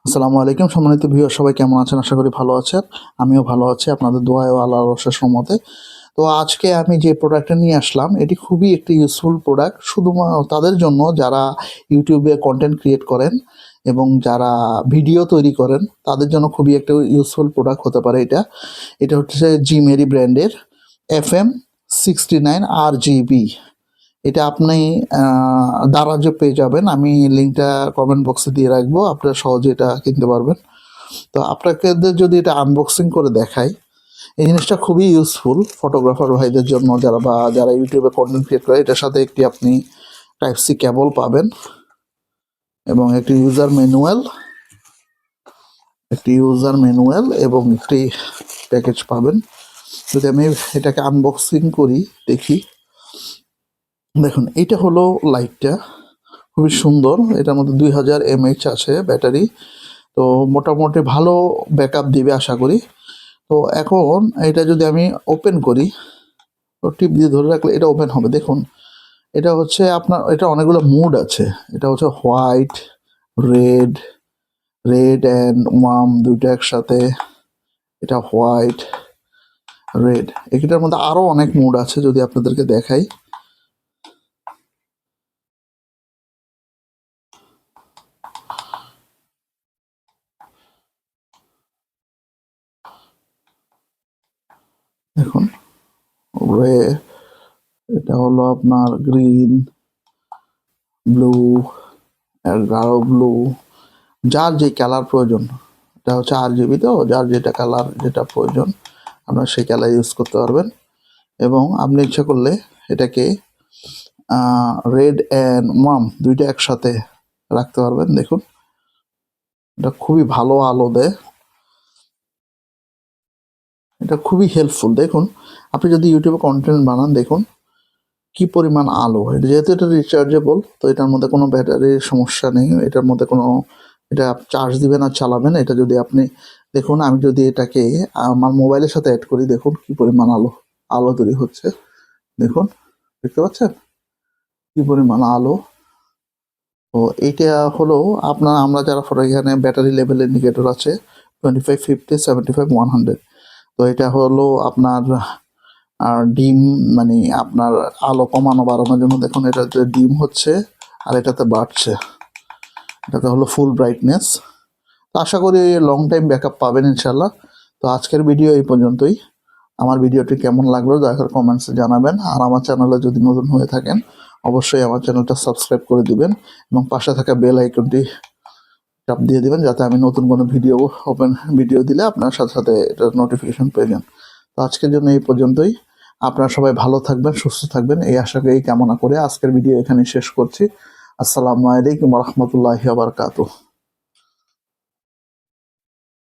আসসালামু আলাইকুম সম্মানিত ভিউয়ার, সবাই কেমন আছেন? আশা করি ভালো আছেন। আমিও ভালো আছি আপনাদের দোয়ায় ও আল্লাহর অশেষ রহমতে। তো আজকে আমি যে প্রোডাক্টটা নিয়ে আসলাম এটি খুবই একটি ইউজফুল প্রোডাক্ট, শুধুমাত্র তাদের জন্য যারা ইউটিউবে কন্টেন্ট ক্রিয়েট করেন এবং যারা ভিডিও তৈরি করেন তাদের জন্য খুবই একটা ইউজফুল প্রোডাক্ট হতে পারে এটা। এটা হচ্ছে জিমেরি ব্র্যান্ডের FM69RGB। এটা আপনি দারাজে পেয়ে যাবেন, আমি লিঙ্কটা কমেন্ট বক্সে দিয়ে রাখবো, আপনারা সহজে এটা কিনতে পারবেন। তো আপনাকে যদি এটা আনবক্সিং করে দেখাই, এই জিনিসটা খুবই ইউজফুল ফটোগ্রাফার ভাইদের জন্য, যারা ইউটিউবে কন্টেন্ট ক্রিয়েট করে। এটার সাথে একটি আপনি টাইপ সি কেবল পাবেন এবং একটি ইউজার ম্যানুয়াল এবং একটি প্যাকেজ পাবেন। যদি আমি এটাকে আনবক্সিং করি দেখি, দেখুন এইটা হলো লাইটটা, খুবই সুন্দর। এটার মধ্যে 2000 mAh আছে ব্যাটারি, তো মোটামুটি ভালো ব্যাকআপ দিবে আশা করি। তো এখন এটা যদি আমি ওপেন করি, তো টিপ দিয়ে ধরে রাখলে এটা ওপেন হবে। দেখুন এটা হচ্ছে আপনার, এটা অনেকগুলো মুড আছে। এটা হচ্ছে হোয়াইট, রেড অ্যান্ড ওয়ার্ম দুইটা একসাথে। এটা হোয়াইট, রেড, এটার মধ্যে আরও অনেক মুড আছে, যদি আপনাদেরকে দেখাই। দেখুন এটা হলো আপনার গ্রিন, ব্লু, গাঢ় ব্লু, যার যে কালার প্রয়োজন। এটা হচ্ছে RGB, তো যার যেটা কালার যেটা প্রয়োজন আপনার সেই কালার ইউজ করতে পারবেন। এবং আপনি ইচ্ছা করলে এটাকে রেড অ্যান্ড ওয়ার্ম দুইটা একসাথে রাখতে পারবেন। দেখুন এটা খুবই ভালো আলো দেয়, এটা খুবই হেল্পফুল। দেখুন আপনি যদি ইউটিউবে কন্টেন্ট বানান, দেখুন কি পরিমাণ আলো। এটা যেহেতু এটা রিচার্জেবল, তো এটার মধ্যে কোনো ব্যাটারির সমস্যা নেই, এটার মধ্যে কোনো, এটা চার্জ দিবেন আর চালাবেন। এটা যদি আপনি দেখুন, আমি যদি এটাকে আমার মোবাইলের সাথে অ্যাড করি, দেখুন কি পরিমাণ আলো তৈরি হচ্ছে। দেখুন, দেখতে পাচ্ছেন কি পরিমাণ আলো। তো এইটা হলো আমরা যারা ফটো, এখানে ব্যাটারি লেভেল ইন্ডিকেটর আছে 25, 50, 75, 100। তো এটা হলো আপনার ডিম, মানে আপনার আলো কমানো বাড়ানোর জন্য। দেখুন এটাতে ডিম হচ্ছে আর এটাতে বাড়ছে, এটাতে হলো ফুল ব্রাইটনেস। তো আশা করি লং টাইম ব্যাকআপ পাবেন ইনশাল্লাহ। তো আজকের ভিডিও এই পর্যন্তই। আমার ভিডিওটি কেমন লাগলো দয়া করে কমেন্টসে জানাবেন। আর আমার চ্যানেলে যদি নতুন হয়ে থাকেন অবশ্যই আমার চ্যানেলটা সাবস্ক্রাইব করে দিবেন এবং পাশে থাকা বেল আইকনটি চাপ দিয়ে দিবেন, যাতে আমি নতুন কোনো ভিডিও দিলে আপনার সাথে সাথে এটার নোটিফিকেশন পেয়ে যান। তো আজকের জন্য এই পর্যন্তই। আপনারা সবাই ভালো থাকবেন, সুস্থ থাকবেন, এই কামনা করে আজকের ভিডিও এখানে শেষ করছি। আসসালামু আলাইকুম ওয়া রাহমাতুল্লাহি ওয়া বারাকাতুহু।